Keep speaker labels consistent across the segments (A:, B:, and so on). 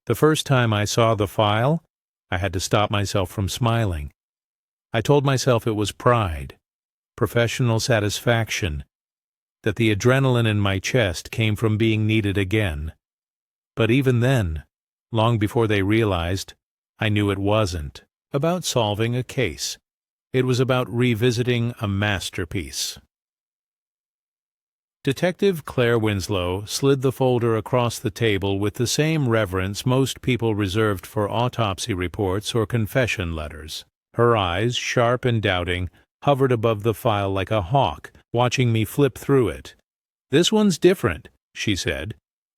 A: The first time I saw the file, I had to stop myself from smiling. I told myself it was pride, professional satisfaction, that the adrenaline in my chest came from being needed again. But even then, long before they realized, I knew it wasn't about solving a case. It was about revisiting a masterpiece. Detective Claire Winslow slid the folder across the table with the same reverence most people reserved for autopsy reports or confession letters. Her eyes, sharp and doubting, hovered above the file like a hawk, watching me flip through it. "This one's different," she said.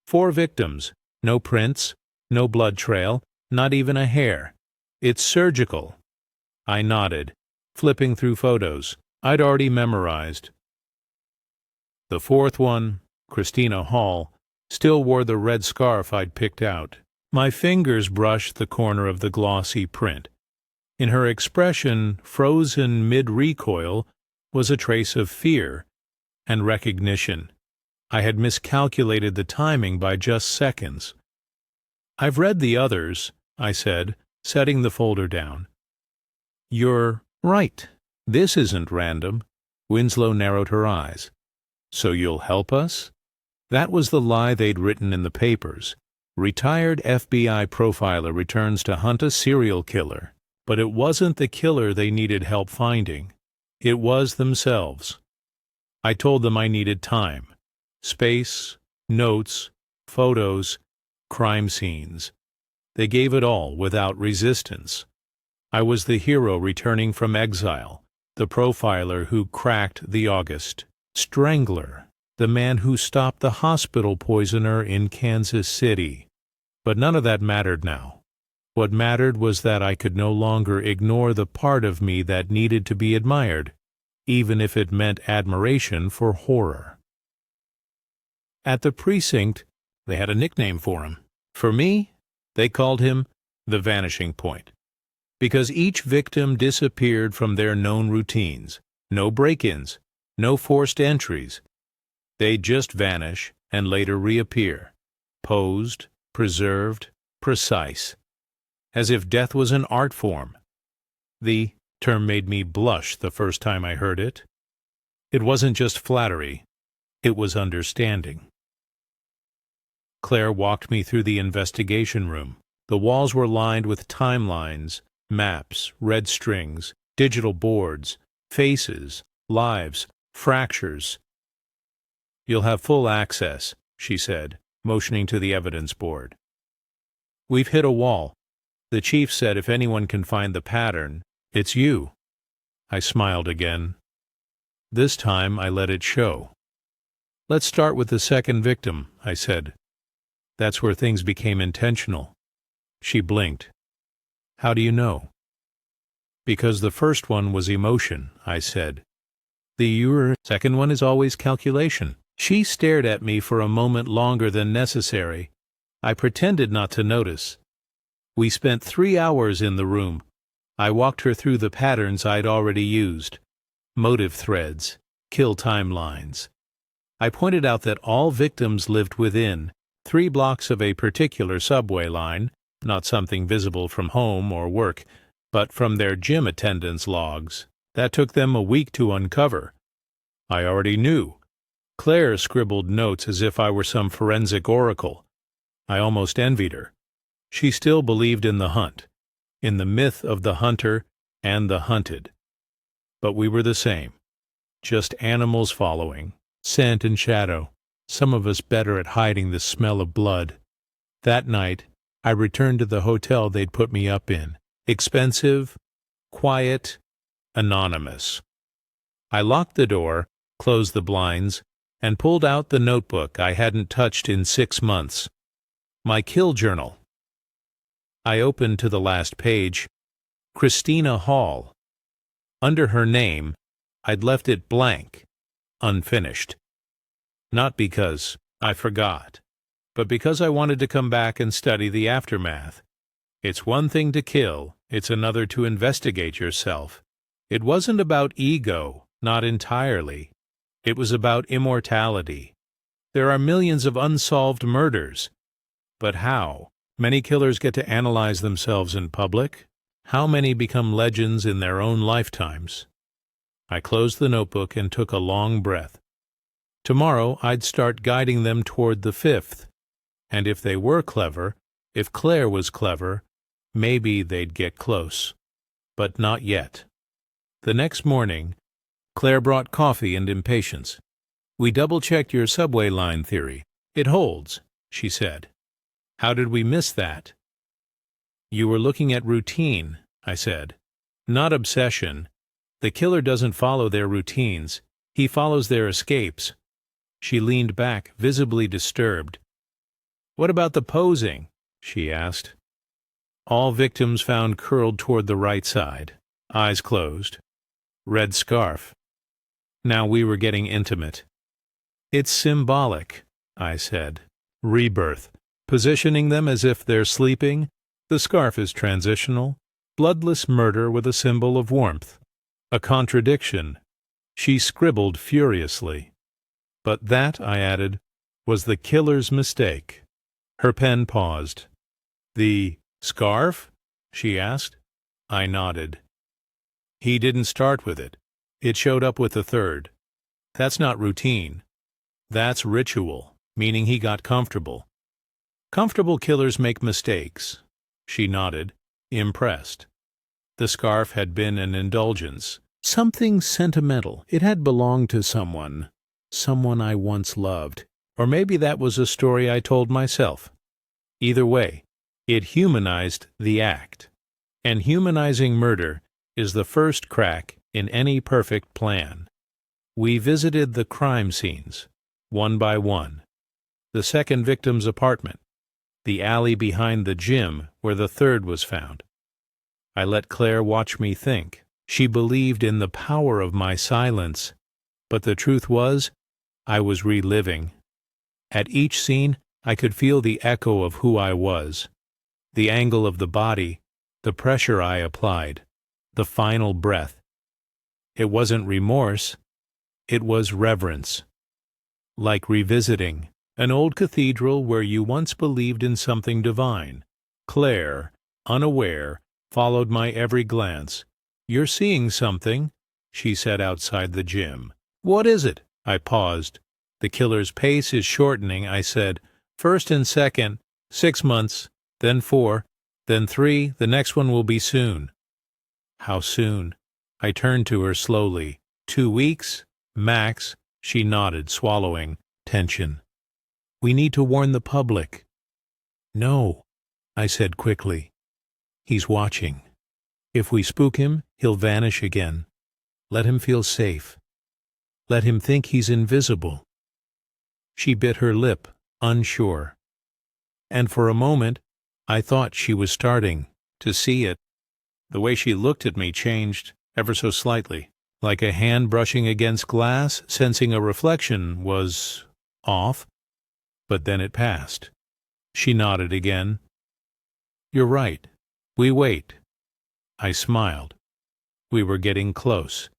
A: 4 victims, no prints, no blood trail, not even a hair. It's surgical. I nodded, flipping through photos I'd already memorized. The 4th one, Christina Hall, still wore the red scarf I'd picked out. My fingers brushed the corner of the glossy print. In her expression, frozen mid-recoil, was a trace of fear and recognition. I had miscalculated the timing by just seconds. "I've read the others," I said, setting the folder down. "You're right. This isn't random." Winslow narrowed her eyes. "So you'll help us?" That was the lie they'd written in the papers. Retired FBI profiler returns to hunt a serial killer. But it wasn't the killer they needed help finding. It was themselves. I told them I needed time. Space, notes, photos, crime scenes. They gave it all without resistance. I was the hero returning from exile, the profiler who cracked the August Strangler, the man who stopped the hospital poisoner in Kansas City. But none of that mattered now. What mattered was that I could no longer ignore the part of me that needed to be admired, even if it meant admiration for horror. At the precinct, they had a nickname for him. For me, they called him the Vanishing Point, because each victim disappeared from their known routines. No break-ins, no forced entries. They'd just vanish and later reappear, posed, preserved, precise, as if death was an art form. The term made me blush the first time I heard it. It wasn't just flattery, it was understanding. Claire walked me through the investigation room. The walls were lined with timelines, maps, red strings, digital boards, faces, lives, fractures. "You'll have full access," she said, motioning to the evidence board. "We've hit a wall. The chief said if anyone can find the pattern, it's you." I smiled again. This time I let it show. "Let's start with the second victim," I said. "That's where things became intentional." She blinked. "How do you know?" "Because the first one was emotion," I said. "The second one is always calculation." She stared at me for a moment longer than necessary. I pretended not to notice. We spent 3 hours in the room. I walked her through the patterns I'd already used. Motive threads, kill timelines. I pointed out that all victims lived within 3 blocks of a particular subway line, not something visible from home or work, but from their gym attendance logs. That took them a week to uncover. I already knew. Claire scribbled notes as if I were some forensic oracle. I almost envied her. She still believed in the hunt, in the myth of the hunter and the hunted. But we were the same, just animals following, scent and shadow, some of us better at hiding the smell of blood. That night, I returned to the hotel they'd put me up in, expensive, quiet, anonymous. I locked the door, closed the blinds, and pulled out the notebook I hadn't touched in 6 months. My kill journal. I opened to the last page, Christina Hall. Under her name, I'd left it blank, unfinished. Not because I forgot, but because I wanted to come back and study the aftermath. It's one thing to kill, it's another to investigate yourself. It wasn't about ego, not entirely. It was about immortality. There are millions of unsolved murders. But how? Many killers get to analyze themselves in public. How many become legends in their own lifetimes? I closed the notebook and took a long breath. Tomorrow I'd start guiding them toward the fifth. And if they were clever, if Claire was clever, maybe they'd get close. But not yet. The next morning, Claire brought coffee and impatience. "We double-checked your subway line theory. It holds," she said. "How did we miss that?" "You were looking at routine," I said. "Not obsession. The killer doesn't follow their routines. He follows their escapes." She leaned back, visibly disturbed. "What about the posing?" she asked. All victims found curled toward the right side, eyes closed, red scarf. Now we were getting intimate. "It's symbolic," I said. "Rebirth. Positioning them as if they're sleeping. The scarf is transitional. Bloodless murder with a symbol of warmth. A contradiction." She scribbled furiously. "But that," I added, "was the killer's mistake." Her pen paused. "The scarf?" she asked. I nodded. "He didn't start with it. It showed up with the third. That's not routine. That's ritual, meaning he got comfortable. Comfortable killers make mistakes." She nodded, impressed. The scarf had been an indulgence, something sentimental. It had belonged to someone I once loved. Or maybe that was a story I told myself. Either way, it humanized the act. And humanizing murder is the first crack in any perfect plan. We visited the crime scenes, one by one. The second victim's apartment, the alley behind the gym where the third was found. I let Claire watch me think. She believed in the power of my silence, but the truth was, I was reliving. At each scene, I could feel the echo of who I was, the angle of the body, the pressure I applied, the final breath. It wasn't remorse, it was reverence. Like revisiting an old cathedral where you once believed in something divine. Claire, unaware, followed my every glance. "You're seeing something," she said outside the gym. "What is it?" I paused. "The killer's pace is shortening," I said. "First and second, 6 months, then 4, then 3, the next one will be soon." "How soon?" I turned to her slowly. 2 weeks? Max. She nodded, swallowing. Tension. "We need to warn the public." "No," I said quickly. "He's watching. If we spook him, he'll vanish again. Let him feel safe. Let him think he's invisible." She bit her lip, unsure. And for a moment, I thought she was starting to see it. The way she looked at me changed ever so slightly, like a hand brushing against glass, sensing a reflection was off. But then it passed. She nodded again. "You're right. We wait." I smiled. We were getting close.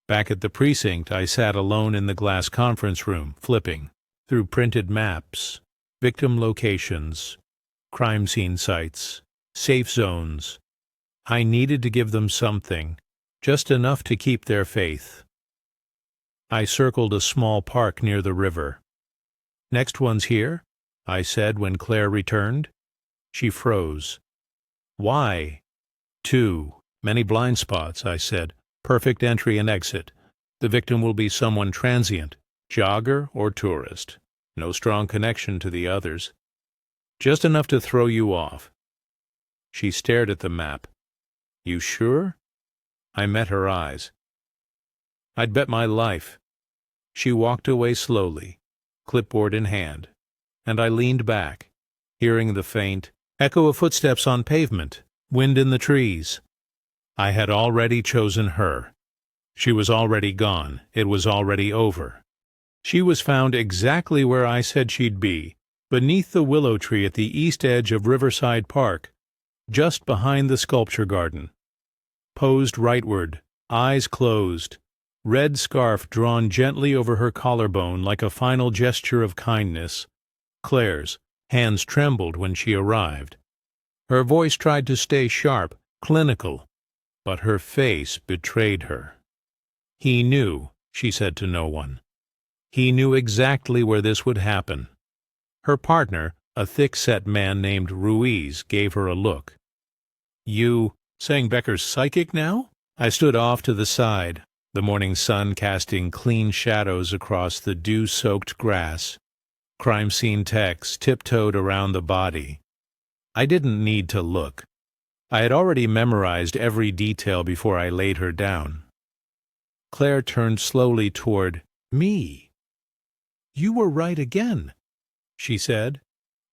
A: Back at the precinct, I sat alone in the glass conference room, flipping through printed maps, victim locations, crime scene sites, safe zones. I needed to give them something, just enough to keep their faith. I circled a small park near the river. "Next one's here?" I said when Claire returned. She froze. "Why?" "2. Many blind spots," I said. "Perfect entry and exit. The victim will be someone transient, jogger or tourist. No strong connection to the others. Just enough to throw you off." She stared at the map. "You sure?" I met her eyes. "I'd bet my life." She walked away slowly, clipboard in hand, and I leaned back, hearing the faint echo of footsteps on pavement, wind in the trees. I had already chosen her. She was already gone. It was already over. She was found exactly where I said she'd be, beneath the willow tree at the east edge of Riverside Park, just behind the sculpture garden. Posed rightward, eyes closed, red scarf drawn gently over her collarbone like a final gesture of kindness. Claire's hands trembled when she arrived. Her voice tried to stay sharp, clinical, but her face betrayed her. He knew, she said to no one. He knew exactly where this would happen. Her partner, a thick-set man named Ruiz, gave her a look. "You saying Becker's psychic now?" I stood off to the side, the morning sun casting clean shadows across the dew-soaked grass. Crime scene techs tiptoed around the body. I didn't need to look. I had already memorized every detail before I laid her down. Claire turned slowly toward me. "You were right again," she said.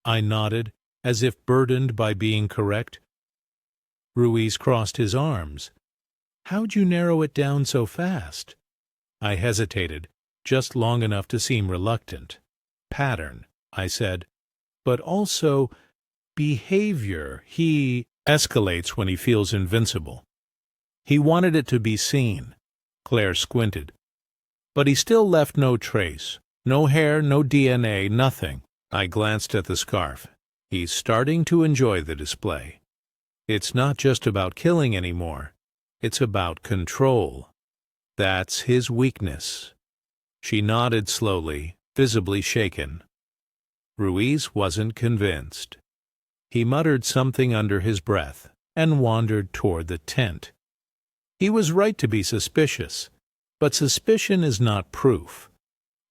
A: I nodded, as if burdened by being correct. Ruiz crossed his arms. "How'd you narrow it down so fast?" I hesitated, just long enough to seem reluctant. "Pattern," I said, "but also behavior. He escalates when he feels invincible." He wanted it to be seen. Claire squinted. "But he still left no trace. No hair, no DNA, nothing." I glanced at the scarf. "He's starting to enjoy the display. It's not just about killing anymore. It's about control. That's his weakness." She nodded slowly, visibly shaken. Ruiz wasn't convinced. He muttered something under his breath and wandered toward the tent. He was right to be suspicious, but suspicion is not proof.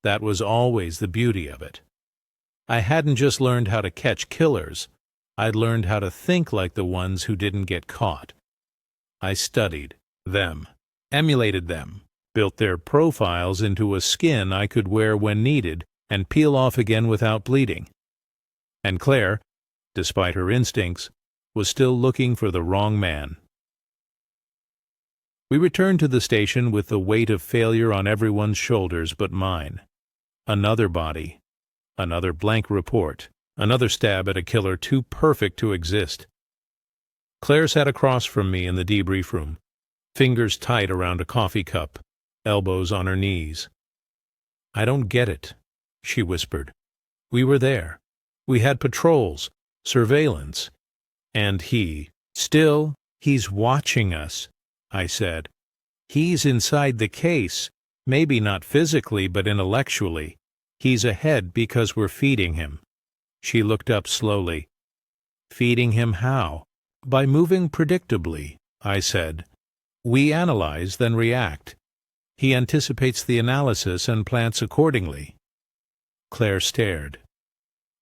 A: That was always the beauty of it. I hadn't just learned how to catch killers. I'd learned how to think like the ones who didn't get caught. I studied them, emulated them, built their profiles into a skin I could wear when needed and peel off again without bleeding. And Claire, despite her instincts, was still looking for the wrong man. We returned to the station with the weight of failure on everyone's shoulders but mine. Another body. Another blank report. Another stab at a killer too perfect to exist. Claire sat across from me in the debrief room, fingers tight around a coffee cup, elbows on her knees. "I don't get it," she whispered. "We were there. We had patrols, surveillance, and still, he's watching us," I said. "He's inside the case, maybe not physically but intellectually. He's ahead because we're feeding him." She looked up slowly. "Feeding him how?" "By moving predictably," I said. "We analyze, then react. He anticipates the analysis and plants accordingly." Claire stared.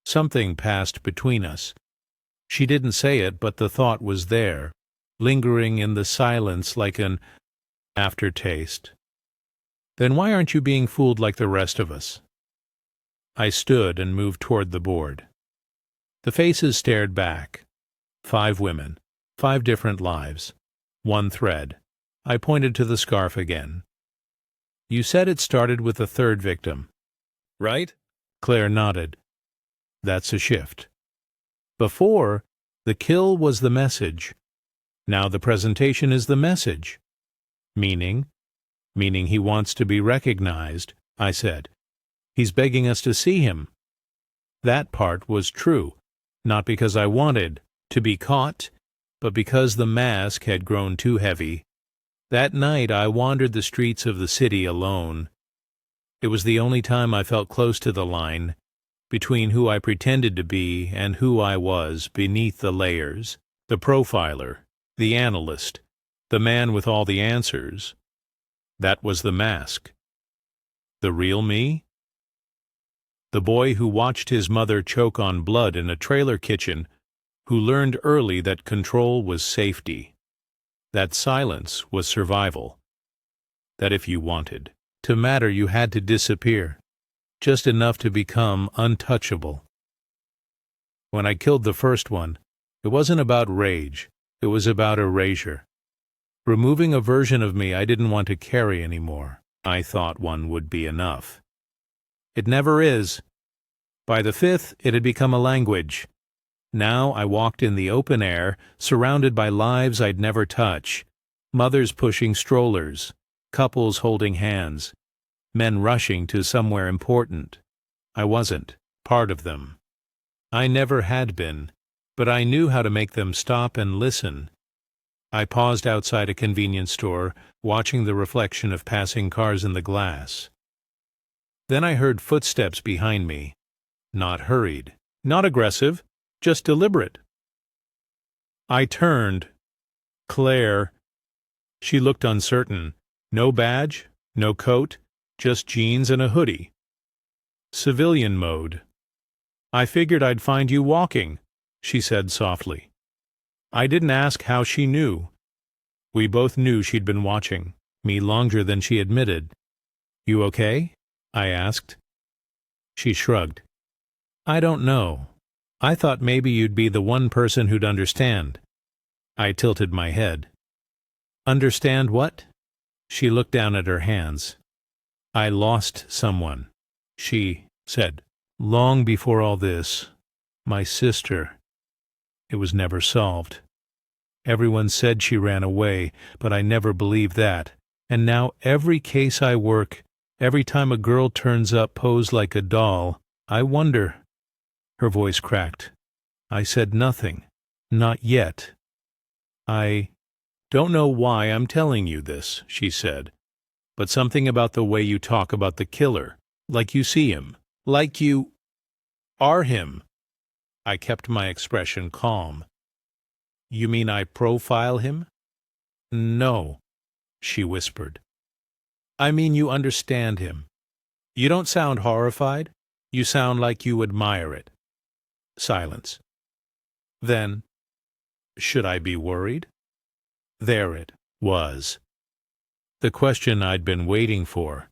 A: Something passed between us. She didn't say it, but the thought was there, lingering in the silence like an aftertaste. "Then why aren't you being fooled like the rest of us?" I stood and moved toward the board. The faces stared back. 5 women, 5 different lives, 1 thread. I pointed to the scarf again. "You said it started with the 3rd victim, right?" Claire nodded. "That's a shift. Before, the kill was the message. Now the presentation is the message." Meaning he wants to be recognized," I said. "He's begging us to see him." That part was true, not because I wanted to be caught, but because the mask had grown too heavy. That night I wandered the streets of the city alone. It was the only time I felt close to the line, between who I pretended to be and who I was beneath the layers, the profiler, the analyst, the man with all the answers. That was the mask. The real me? The boy who watched his mother choke on blood in a trailer kitchen, who learned early that control was safety, that silence was survival, that if you wanted to matter you had to disappear, just enough to become untouchable. When I killed the first one, it wasn't about rage, it was about erasure. Removing a version of me I didn't want to carry anymore. I thought one would be enough. It never is. By the 5th, it had become a language. Now I walked in the open air, surrounded by lives I'd never touch. Mothers pushing strollers, couples holding hands, men rushing to somewhere important. I wasn't part of them. I never had been, but I knew how to make them stop and listen. I paused outside a convenience store, watching the reflection of passing cars in the glass. Then I heard footsteps behind me. Not hurried, not aggressive, just deliberate. I turned. Claire. She looked uncertain. No badge, no coat, just jeans and a hoodie. Civilian mode. "I figured I'd find you walking," she said softly. I didn't ask how she knew. We both knew she'd been watching, me longer than she admitted. "You okay?" I asked. She shrugged. "I don't know. I thought maybe you'd be the one person who'd understand." I tilted my head. "Understand what?" She looked down at her hands. "I lost someone," she said. "Long before all this. My sister. It was never solved. Everyone said she ran away, but I never believed that. And now every case I work, every time a girl turns up posed like a doll, I wonder." Her voice cracked. I said nothing. Not yet. "I don't know why I'm telling you this," she said, "but something about the way you talk about the killer, like you see him, like you are him." I kept my expression calm. "You mean I profile him?" "No," she whispered. "I mean you understand him. You don't sound horrified. You sound like you admire it." Silence. Then, "Should I be worried?" There it was. The question I'd been waiting for.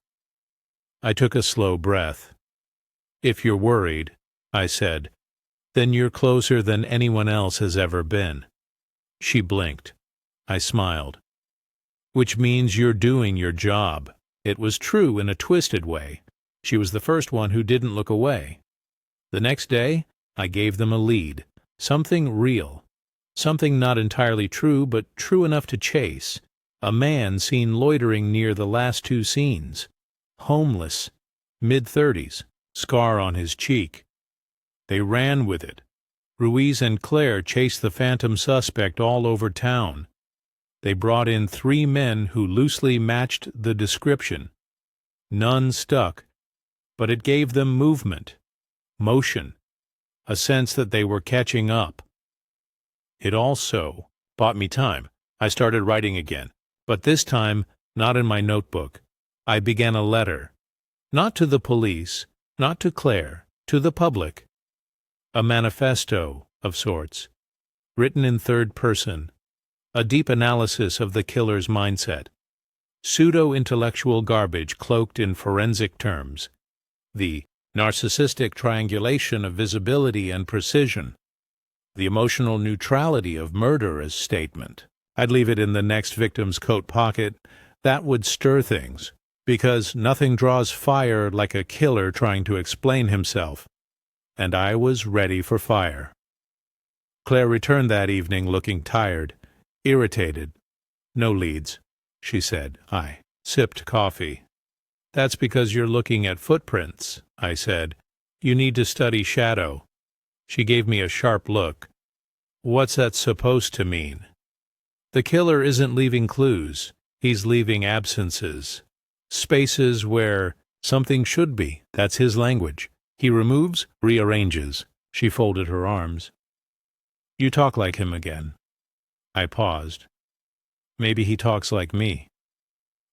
A: I took a slow breath. "If you're worried," I said, "then you're closer than anyone else has ever been." She blinked. I smiled. "Which means you're doing your job." It was true in a twisted way. She was the first one who didn't look away. The next day, I gave them a lead. Something real. Something not entirely true, but true enough to chase. A man seen loitering near the last two scenes. Homeless. Mid-30s. Scar on his cheek. They ran with it. Ruiz and Claire chased the phantom suspect all over town. They brought in 3 men who loosely matched the description. None stuck, but it gave them movement, motion, a sense that they were catching up. It also bought me time. I started writing again, but this time not in my notebook. I began a letter, not to the police, not to Claire, to the public. A manifesto of sorts, written in third person, a deep analysis of the killer's mindset. Pseudo-intellectual garbage cloaked in forensic terms. The narcissistic triangulation of visibility and precision. The emotional neutrality of murder as statement. I'd leave it in the next victim's coat pocket. That would stir things, because nothing draws fire like a killer trying to explain himself. And I was ready for fire. Claire returned that evening looking tired, irritated. "No leads," she said. I sipped coffee. "That's because you're looking at footprints," I said. "You need to study shadow." She gave me a sharp look. "What's that supposed to mean?" "The killer isn't leaving clues. He's leaving absences. Spaces where something should be. That's his language. He removes, rearranges." She folded her arms. "You talk like him again." I paused. "Maybe he talks like me."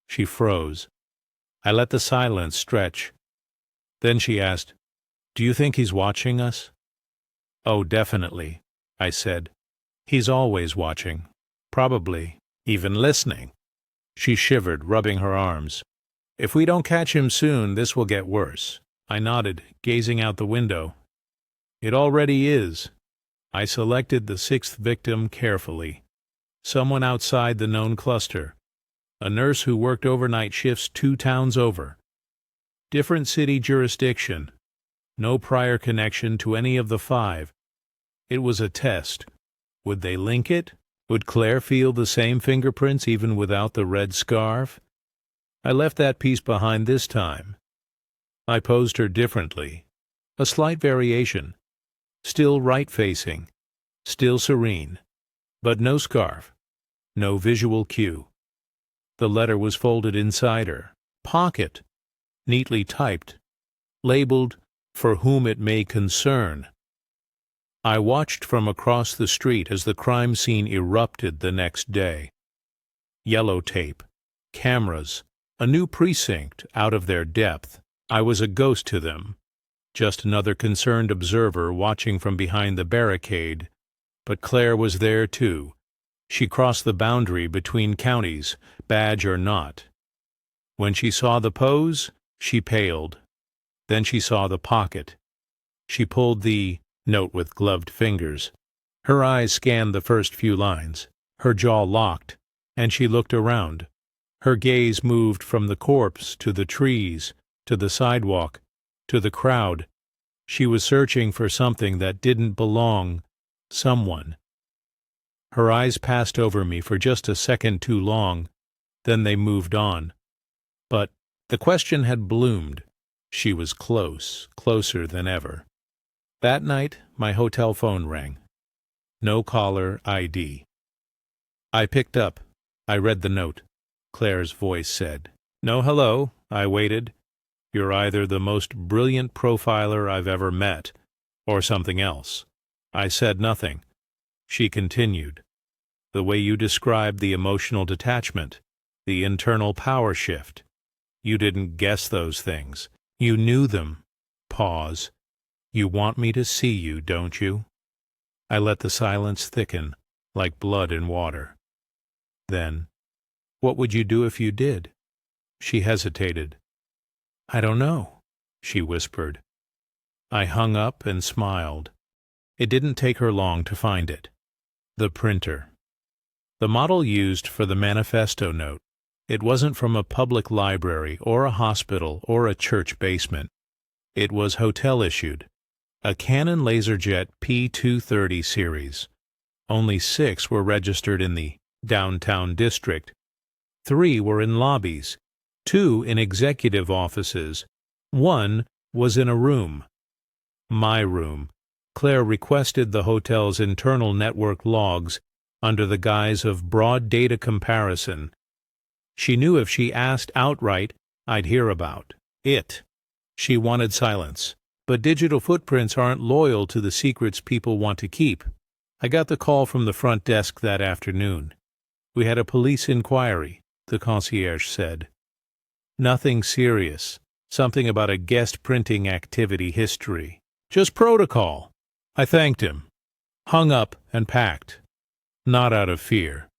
A: She froze. I let the silence stretch. Then she asked, "Do you think he's watching us?" "Oh, definitely," I said. "He's always watching. Probably even listening." She shivered, rubbing her arms. "If we don't catch him soon, this will get worse." I nodded, gazing out the window. "It already is." I selected the 6th victim carefully. Someone outside the known cluster. A nurse who worked overnight shifts 2 towns over. Different city jurisdiction. No prior connection to any of the 5. It was a test. Would they link it? Would Claire feel the same fingerprints even without the red scarf? I left that piece behind this time. I posed her differently. A slight variation. Still right-facing. still serene, but no scarf, no visual cue. The letter was folded inside her pocket, neatly typed, labeled, "For whom it may concern." I watched from across the street as the crime scene erupted the next day. Yellow tape, cameras, a new precinct out of their depth. I was a ghost to them, just another concerned observer watching from behind the barricade. But Claire was there too. She crossed the boundary between counties, badge or not. When she saw the pose, she paled. Then she saw the pocket. She pulled the note with gloved fingers. Her eyes scanned the first few lines. Her jaw locked, and she looked around. Her gaze moved from the corpse to the trees, to the sidewalk, to the crowd. She was searching for something that didn't belong, someone. Her eyes passed over me for just a second too long, then they moved on. But the question had bloomed. She was close, closer than ever. That night, my hotel phone rang. No caller ID. I picked up. I read the note. Claire's voice said, "No hello." I waited. "You're either the most brilliant profiler I've ever met, or something else." I said nothing. She continued, "The way you described the emotional detachment, the internal power shift. You didn't guess those things. You knew them." Pause. "You want me to see you, don't you?" I let the silence thicken, like blood in water. Then, "What would you do if you did?" She hesitated. "I don't know," she whispered. I hung up and smiled. It didn't take her long to find it. The printer. The model used for the manifesto note. It wasn't from a public library or a hospital or a church basement. It was hotel-issued. A Canon LaserJet P230 series. Only 6 were registered in the downtown district. 3 were in lobbies, 2 in executive offices. 1 was in a room. My room. Claire requested the hotel's internal network logs under the guise of broad data comparison. She knew if she asked outright, I'd hear about it. She wanted silence. But digital footprints aren't loyal to the secrets people want to keep. I got the call from the front desk that afternoon. "We had a police inquiry," the concierge said. "Nothing serious. Something about a guest printing activity history. Just protocol." I thanked him, hung up and packed. Not out of fear,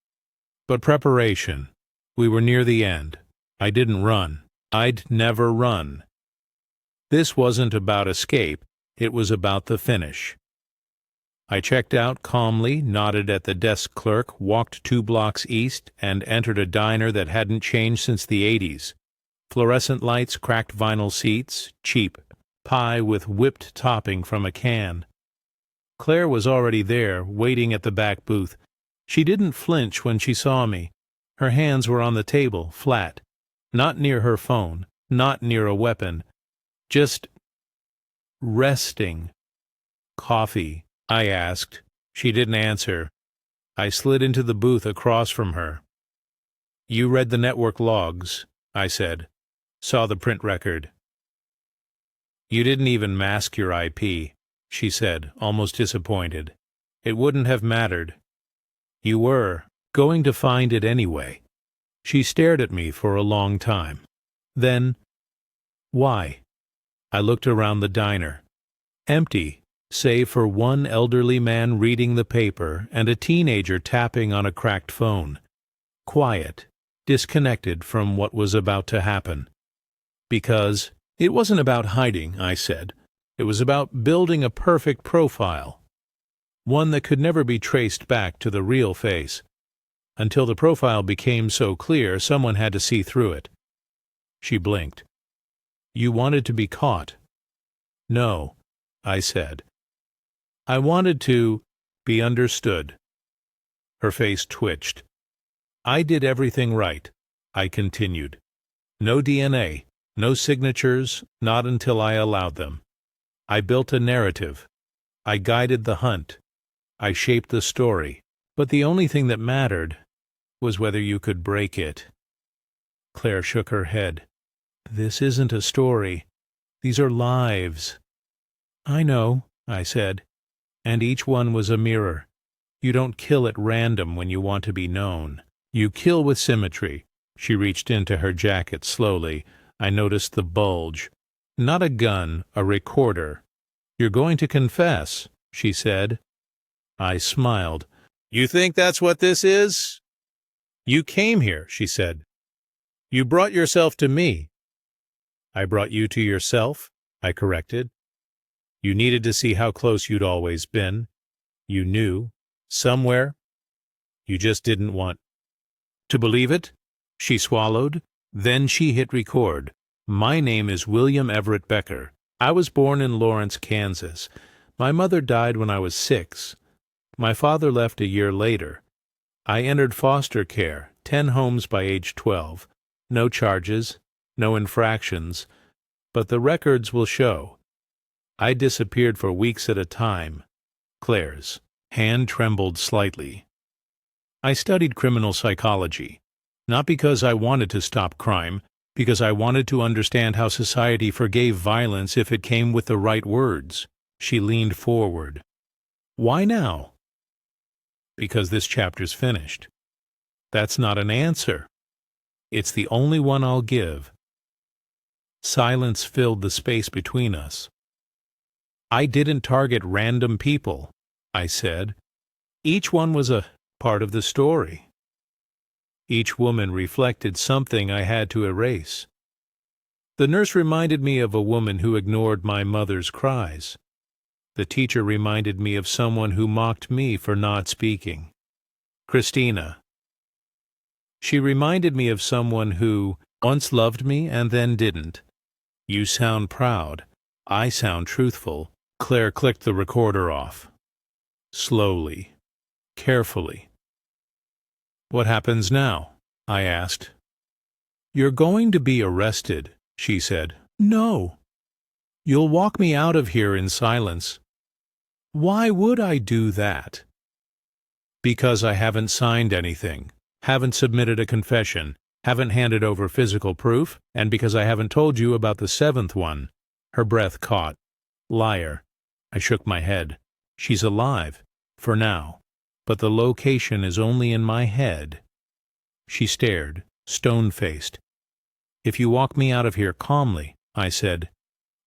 A: but preparation. We were near the end. I didn't run. I'd never run. This wasn't about escape, it was about the finish. I checked out calmly, nodded at the desk clerk, walked 2 blocks east, and entered a diner that hadn't changed since the 80s. Fluorescent lights, cracked vinyl seats, cheap, pie with whipped topping from a can. Claire was already there, waiting at the back booth. She didn't flinch when she saw me. Her hands were on the table, flat. Not near her phone, not near a weapon. Just resting. "Coffee?" I asked. She didn't answer. I slid into the booth across from her. "You read the network logs," I said. "Saw the print record." "You didn't even mask your IP," she said, almost disappointed. "It wouldn't have mattered. You were going to find it anyway." She stared at me for a long time. Then, "Why?" I looked around the diner. Empty, save for one elderly man reading the paper and a teenager tapping on a cracked phone. Quiet, disconnected from what was about to happen. "Because it wasn't about hiding," I said. "It was about building a perfect profile. One that could never be traced back to the real face. Until the profile became so clear, someone had to see through it." She blinked. "You wanted to be caught." "No," I said. "I wanted to be understood." Her face twitched. "I did everything right," I continued. "No DNA, no signatures, not until I allowed them. I built a narrative. I guided the hunt. I shaped the story, but the only thing that mattered was whether you could break it. Claire shook her head. This isn't a story. These are lives. I know, I said, and each one was a mirror. You don't kill at random when you want to be known. You kill with symmetry. She reached into her jacket slowly. I noticed the bulge. Not a gun, a recorder. You're going to confess, she said. I smiled. You think that's what this is? You came here, she said. You brought yourself to me. I brought you to yourself, I corrected. You needed to see how close you'd always been. You knew, somewhere. You just didn't want to believe it. She swallowed. Then she hit record. My name is William Everett Becker. I was born in Lawrence, Kansas. My mother died when I was 6. My father left a year later. I entered foster care, 10 homes by age 12. No charges, no infractions, but the records will show. I disappeared for weeks at a time. Claire's hand trembled slightly. I studied criminal psychology, not because I wanted to stop crime, because I wanted to understand how society forgave violence if it came with the right words. She leaned forward. Why now? Because this chapter's finished. That's not an answer. It's the only one I'll give. Silence filled the space between us. I didn't target random people, I said. Each one was a part of the story. Each woman reflected something I had to erase. The nurse reminded me of a woman who ignored my mother's cries. The teacher reminded me of someone who mocked me for not speaking. Christina. She reminded me of someone who once loved me and then didn't. You sound proud. I sound truthful. Claire clicked the recorder off. Slowly. Carefully. What happens now? I asked. You're going to be arrested, she said. No. You'll walk me out of here in silence. Why would I do that? Because I haven't signed anything, haven't submitted a confession, haven't handed over physical proof, and because I haven't told you about the 7th one. Her breath caught. Liar. I shook my head. She's alive, for now, but the location is only in my head. She stared, stone-faced. If you walk me out of here calmly, I said,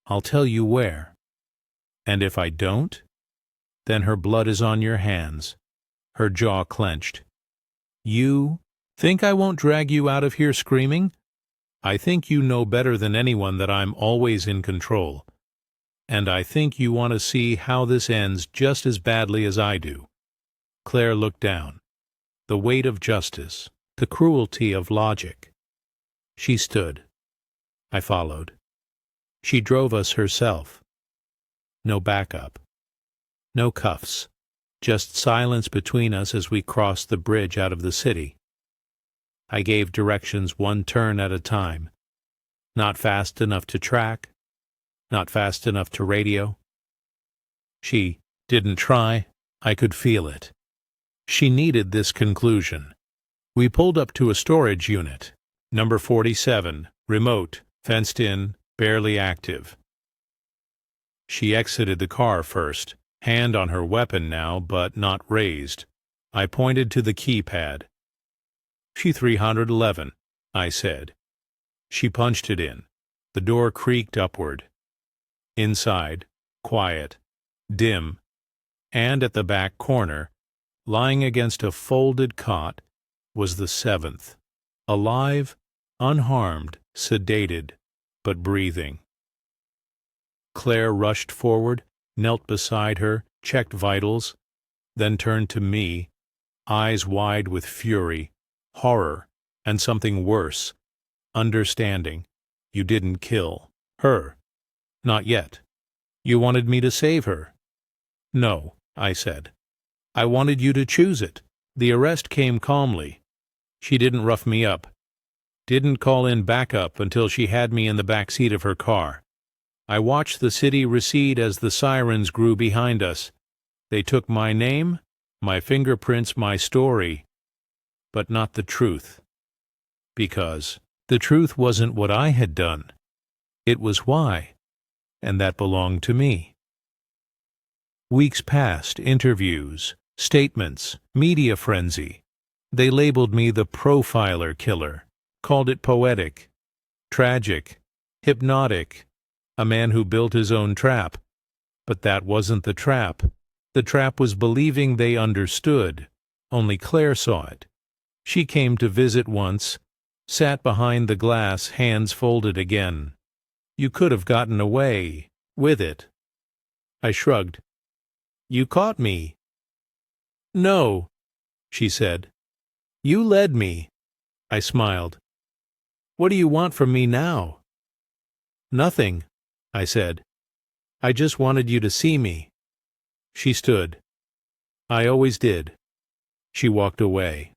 A: I'll tell you where. And if I don't? Then her blood is on your hands. Her jaw clenched. You think I won't drag you out of here screaming? I think you know better than anyone that I'm always in control. And I think you want to see how this ends just as badly as I do. Claire looked down. The weight of justice, the cruelty of logic. She stood. I followed. She drove us herself. No backup. No cuffs. Just silence between us as we crossed the bridge out of the city. I gave directions one turn at a time. Not fast enough to track. Not fast enough to radio. She didn't try. I could feel it. She needed this conclusion. We pulled up to a storage unit. Number 47. Remote. Fenced in. Barely active. She exited the car first. Hand on her weapon now, but not raised. I pointed to the keypad. P311, I said. She punched it in. The door creaked upward. Inside, quiet, dim, and at the back corner, lying against a folded cot, was the 7th. Alive, unharmed, sedated, but breathing. Claire rushed forward, knelt beside her, checked vitals, then turned to me, eyes wide with fury, horror, and something worse, understanding. You didn't kill her. Not yet. You wanted me to save her. No, I said. I wanted you to choose it. The arrest came calmly. She didn't rough me up. Didn't call in backup until she had me in the back seat of her car. I watched the city recede as the sirens grew behind us. They took my name, My fingerprints, my story, but not the truth. Because the truth wasn't what I had done. It was why, and that belonged to me. Weeks passed, interviews, statements, media frenzy. They labeled me the profiler killer, called it poetic, tragic, hypnotic, a man who built his own trap. But that wasn't the trap. The trap was believing they understood. Only Claire saw it. She came to visit once, sat behind the glass, hands folded again. You could have gotten away with it. I shrugged. You caught me. No, she said. You led me. I smiled. What do you want from me now? Nothing, I said. I just wanted you to see me. She stood. I always did. She walked away.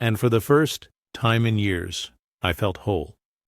A: And for the first time in years, I felt whole.